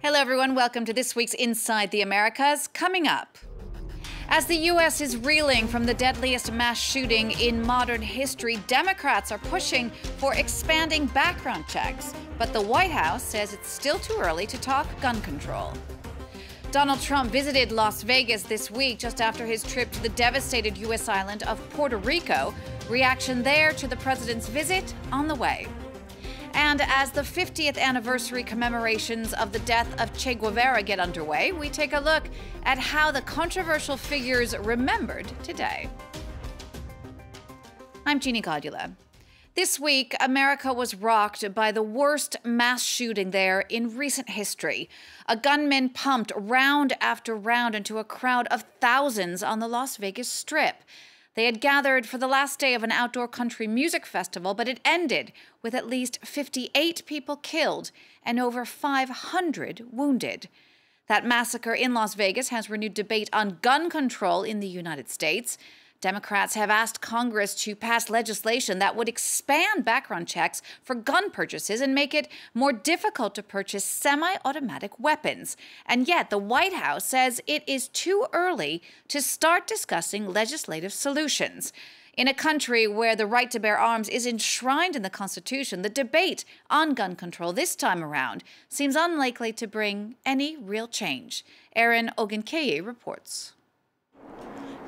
Hello everyone, welcome to this week's Inside the Americas. Coming up, as the U.S. is reeling from the deadliest mass shooting in modern history, Democrats are pushing for expanding background checks, but the White House says it's still too early to talk gun control. Donald Trump visited Las Vegas this week just after his trip to the devastated U.S. island of Puerto Rico. Reaction there to the president's visit on the way. And as the 50th anniversary commemorations of the death of Che Guevara get underway, we take a look at how the controversial figure's remembered today. I'm Jeannie Godula. This week, America was rocked by the worst mass shooting there in recent history. A gunman pumped round after round into a crowd of thousands on the Las Vegas Strip. They had gathered for the last day of an outdoor country music festival, but it ended with at least 58 people killed and over 500 wounded. That massacre in Las Vegas has renewed debate on gun control in the United States. Democrats have asked Congress to pass legislation that would expand background checks for gun purchases and make it more difficult to purchase semi-automatic weapons. And yet the White House says it is too early to start discussing legislative solutions. In a country where the right to bear arms is enshrined in the Constitution, the debate on gun control this time around seems unlikely to bring any real change. Erin Ogunkeye reports.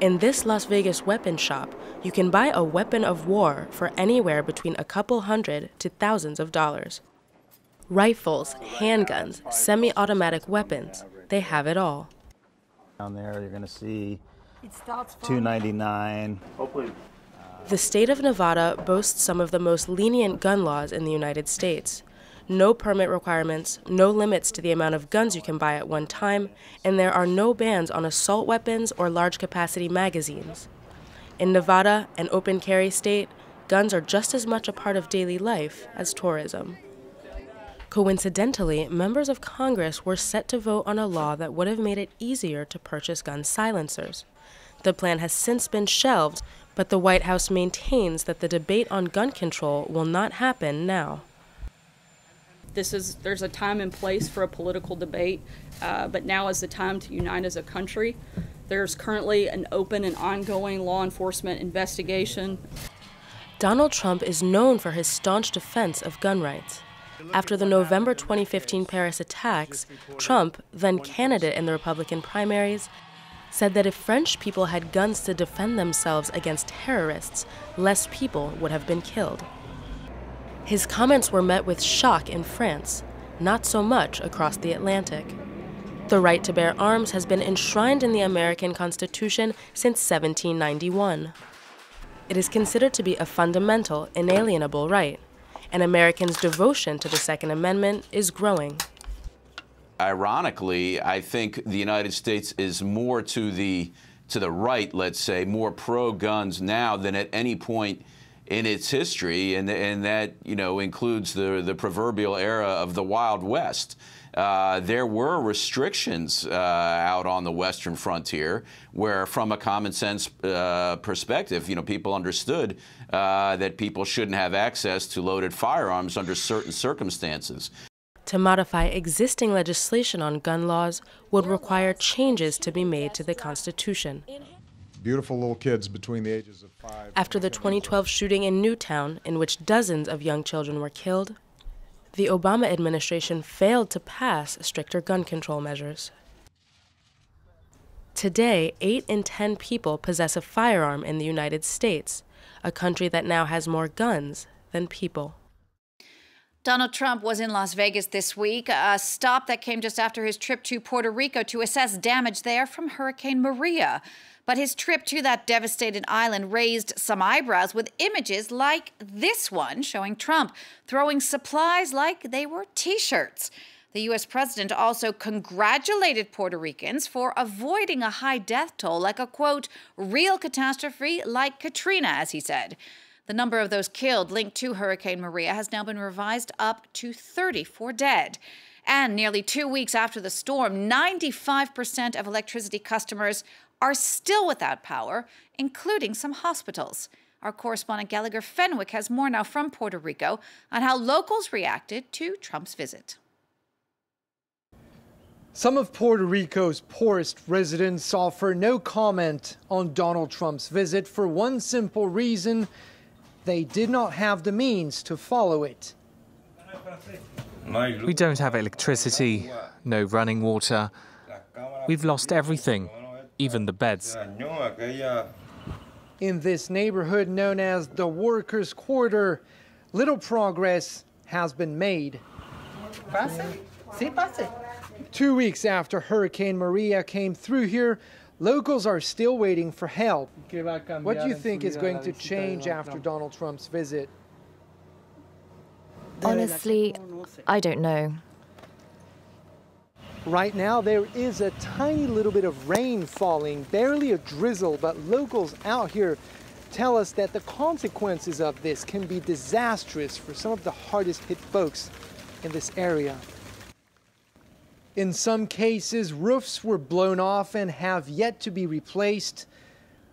In this Las Vegas weapon shop, you can buy a weapon of war for anywhere between a couple hundred to thousands of dollars. Rifles, handguns, semi-automatic weapons, they have it all. Down there, you're going to see $299. The state of Nevada boasts some of the most lenient gun laws in the United States. No permit requirements, no limits to the amount of guns you can buy at one time, and there are no bans on assault weapons or large-capacity magazines. In Nevada, an open carry state, guns are just as much a part of daily life as tourism. Coincidentally, members of Congress were set to vote on a law that would have made it easier to purchase gun silencers. The plan has since been shelved, but the White House maintains that the debate on gun control will not happen now. There's a time and place for a political debate, but now is the time to unite as a country. There's currently an open and ongoing law enforcement investigation. Donald Trump is known for his staunch defense of gun rights. After the November 2015 Paris attacks, Trump, then candidate in the Republican primaries, said that if French people had guns to defend themselves against terrorists, less people would have been killed. His comments were met with shock in France, not so much across the Atlantic. The right to bear arms has been enshrined in the American Constitution since 1791. It is considered to be a fundamental, inalienable right, and Americans' devotion to the Second Amendment is growing. Ironically, I think the United States is more to the right, let's say, more pro-guns now than at any point in its history, and that, you know, includes the proverbial era of the Wild West. There were restrictions out on the western frontier where, from a common sense perspective, you know, people understood that people shouldn't have access to loaded firearms under certain circumstances. To modify existing legislation on gun laws would require changes to be made to the Constitution. Beautiful little kids between the ages of 5. After the 2012 shooting in Newtown, in which dozens of young children were killed, the Obama administration failed to pass stricter gun control measures. Today, 8 in 10 people possess a firearm in the United States, a country that now has more guns than people. Donald Trump was in Las Vegas this week, a stop that came just after his trip to Puerto Rico to assess damage there from Hurricane Maria. But his trip to that devastated island raised some eyebrows with images like this one showing Trump throwing supplies like they were T-shirts. The U.S. president also congratulated Puerto Ricans for avoiding a high death toll like a, quote, real catastrophe like Katrina, as he said. The number of those killed linked to Hurricane Maria has now been revised up to 34 dead. And nearly 2 weeks after the storm, 95% of electricity customers are still without power, including some hospitals. Our correspondent Gallagher Fenwick has more now from Puerto Rico on how locals reacted to Trump's visit. Some of Puerto Rico's poorest residents offer no comment on Donald Trump's visit for one simple reason: they did not have the means to follow it. We don't have electricity, no running water. We've lost everything, even the beds. In this neighborhood known as the Workers' Quarter, little progress has been made. 2 weeks after Hurricane Maria came through here, locals are still waiting for help. What do you think is going to change after Donald Trump's visit? Honestly, I don't know. Right now, there is a tiny little bit of rain falling, barely a drizzle, but locals out here tell us that the consequences of this can be disastrous for some of the hardest hit folks in this area. In some cases, roofs were blown off and have yet to be replaced,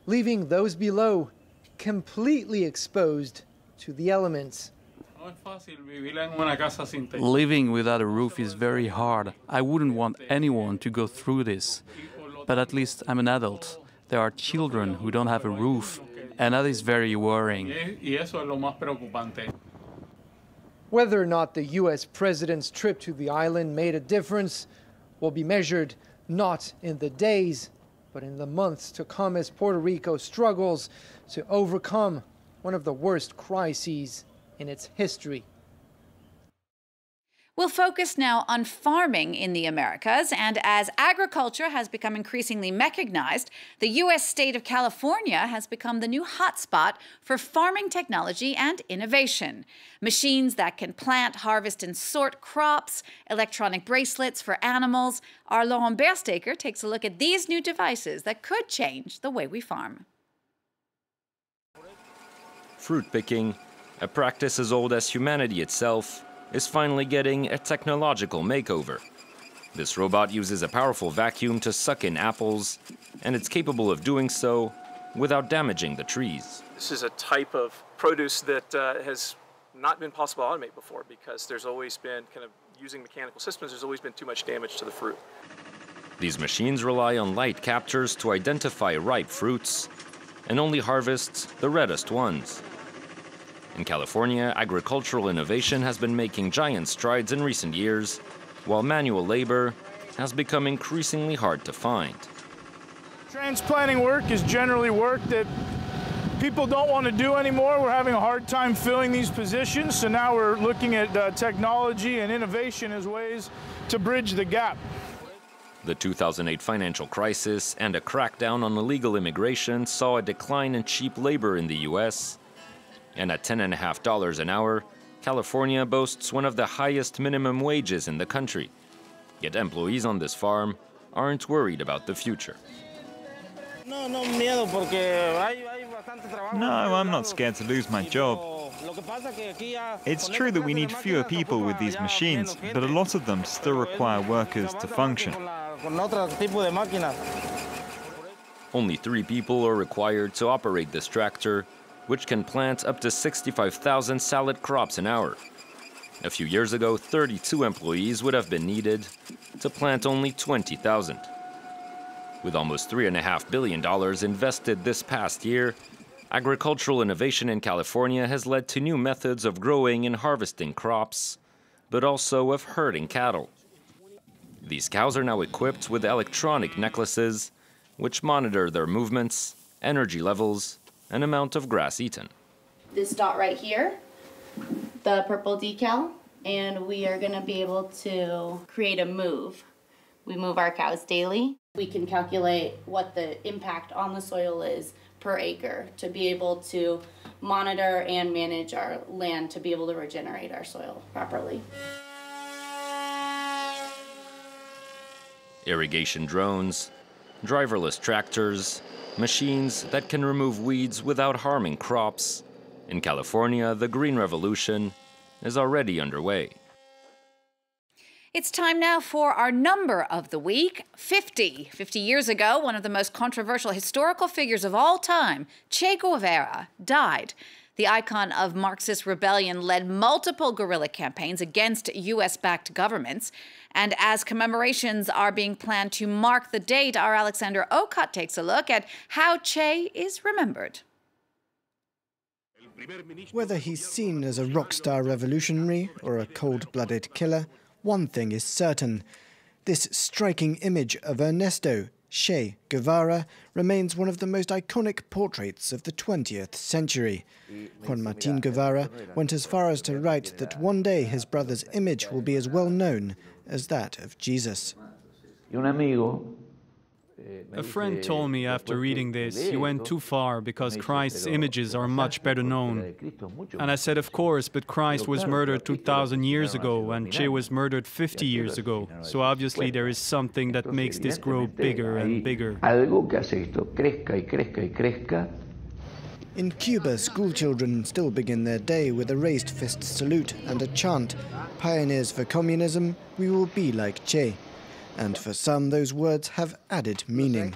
leaving those below completely exposed to the elements. Living without a roof is very hard. I wouldn't want anyone to go through this. But at least I'm an adult. There are children who don't have a roof, and that is very worrying. Whether or not the U.S. president's trip to the island made a difference will be measured not in the days, but in the months to come as Puerto Rico struggles to overcome one of the worst crises in its history. We'll focus now on farming in the Americas, and as agriculture has become increasingly mechanized, the U.S. state of California has become the new hotspot for farming technology and innovation. Machines that can plant, harvest, and sort crops, electronic bracelets for animals. Our Laurent Berstaker takes a look at these new devices that could change the way we farm. Fruit picking, a practice as old as humanity itself, is finally getting a technological makeover. This robot uses a powerful vacuum to suck in apples, and it's capable of doing so without damaging the trees. This is a type of produce that has not been possible to automate before, because there's always been, kind of using mechanical systems, there's always been too much damage to the fruit. These machines rely on light captures to identify ripe fruits and only harvest the reddest ones. In California, agricultural innovation has been making giant strides in recent years, while manual labor has become increasingly hard to find. Transplanting work is generally work that people don't want to do anymore. We're having a hard time filling these positions, so now we're looking at technology and innovation as ways to bridge the gap. The 2008 financial crisis and a crackdown on illegal immigration saw a decline in cheap labor in the U.S., and at $10.50 an hour, California boasts one of the highest minimum wages in the country. Yet employees on this farm aren't worried about the future. No, I'm not scared to lose my job. It's true that we need fewer people with these machines, but a lot of them still require workers to function. Only 3 people are required to operate this tractor, which can plant up to 65,000 salad crops an hour. A few years ago, 32 employees would have been needed to plant only 20,000. With almost $3.5 billion invested this past year, agricultural innovation in California has led to new methods of growing and harvesting crops, but also of herding cattle. These cows are now equipped with electronic necklaces, which monitor their movements, energy levels, and amount of grass eaten. This dot right here, the purple decal, and we are going to be able to create a move. We move our cows daily. We can calculate what the impact on the soil is per acre to be able to monitor and manage our land to be able to regenerate our soil properly. Irrigation drones, driverless tractors, machines that can remove weeds without harming crops. In California, the Green Revolution is already underway. It's time now for our number of the week, 50. 50 years ago, one of the most controversial historical figures of all time, Che Guevara, died. The icon of Marxist rebellion led multiple guerrilla campaigns against U.S.-backed governments. And as commemorations are being planned to mark the date, our Alexander Okut takes a look at how Che is remembered. Whether he's seen as a rock star revolutionary or a cold-blooded killer, one thing is certain. This striking image of Ernesto Che Guevara remains one of the most iconic portraits of the 20th century. Juan Martin Guevara went as far as to write that one day his brother's image will be as well known as that of Jesus. A friend told me after reading this, you went too far because Christ's images are much better known. And I said, of course, but Christ was murdered 2,000 years ago and Che was murdered 50 years ago. So obviously there is something that makes this grow bigger and bigger. In Cuba, schoolchildren still begin their day with a raised fist salute and a chant, "Pioneers for communism, we will be like Che." And for some, those words have added meaning.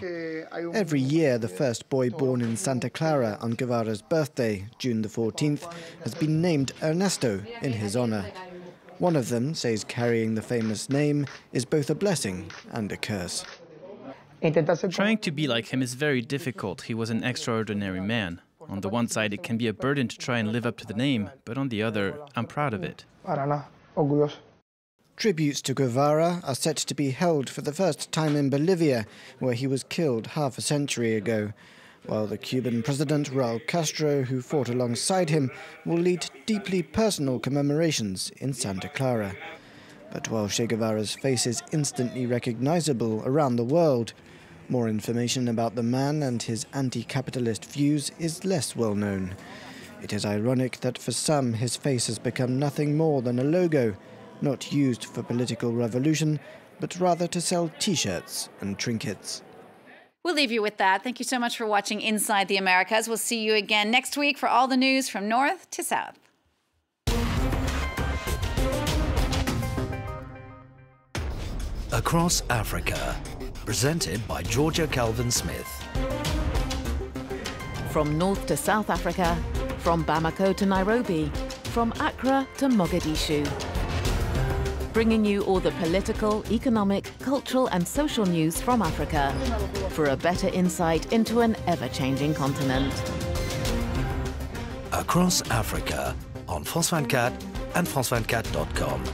Every year, the first boy born in Santa Clara on Guevara's birthday, June the 14th, has been named Ernesto in his honor. One of them says carrying the famous name is both a blessing and a curse. Trying to be like him is very difficult. He was an extraordinary man. On the one side, it can be a burden to try and live up to the name, but on the other, I'm proud of it. Tributes to Guevara are set to be held for the first time in Bolivia, where he was killed half a century ago, while the Cuban president, Raul Castro, who fought alongside him, will lead deeply personal commemorations in Santa Clara. But while Che Guevara's face is instantly recognizable around the world, more information about the man and his anti-capitalist views is less well known. It is ironic that for some his face has become nothing more than a logo, not used for political revolution, but rather to sell T-shirts and trinkets. We'll leave you with that. Thank you so much for watching Inside the Americas. We'll see you again next week for all the news from north to south. Across Africa, presented by Georgia Calvin-Smith. From North to South Africa, from Bamako to Nairobi, from Accra to Mogadishu. Bringing you all the political, economic, cultural and social news from Africa for a better insight into an ever-changing continent. Across Africa on France 24 and France24.com.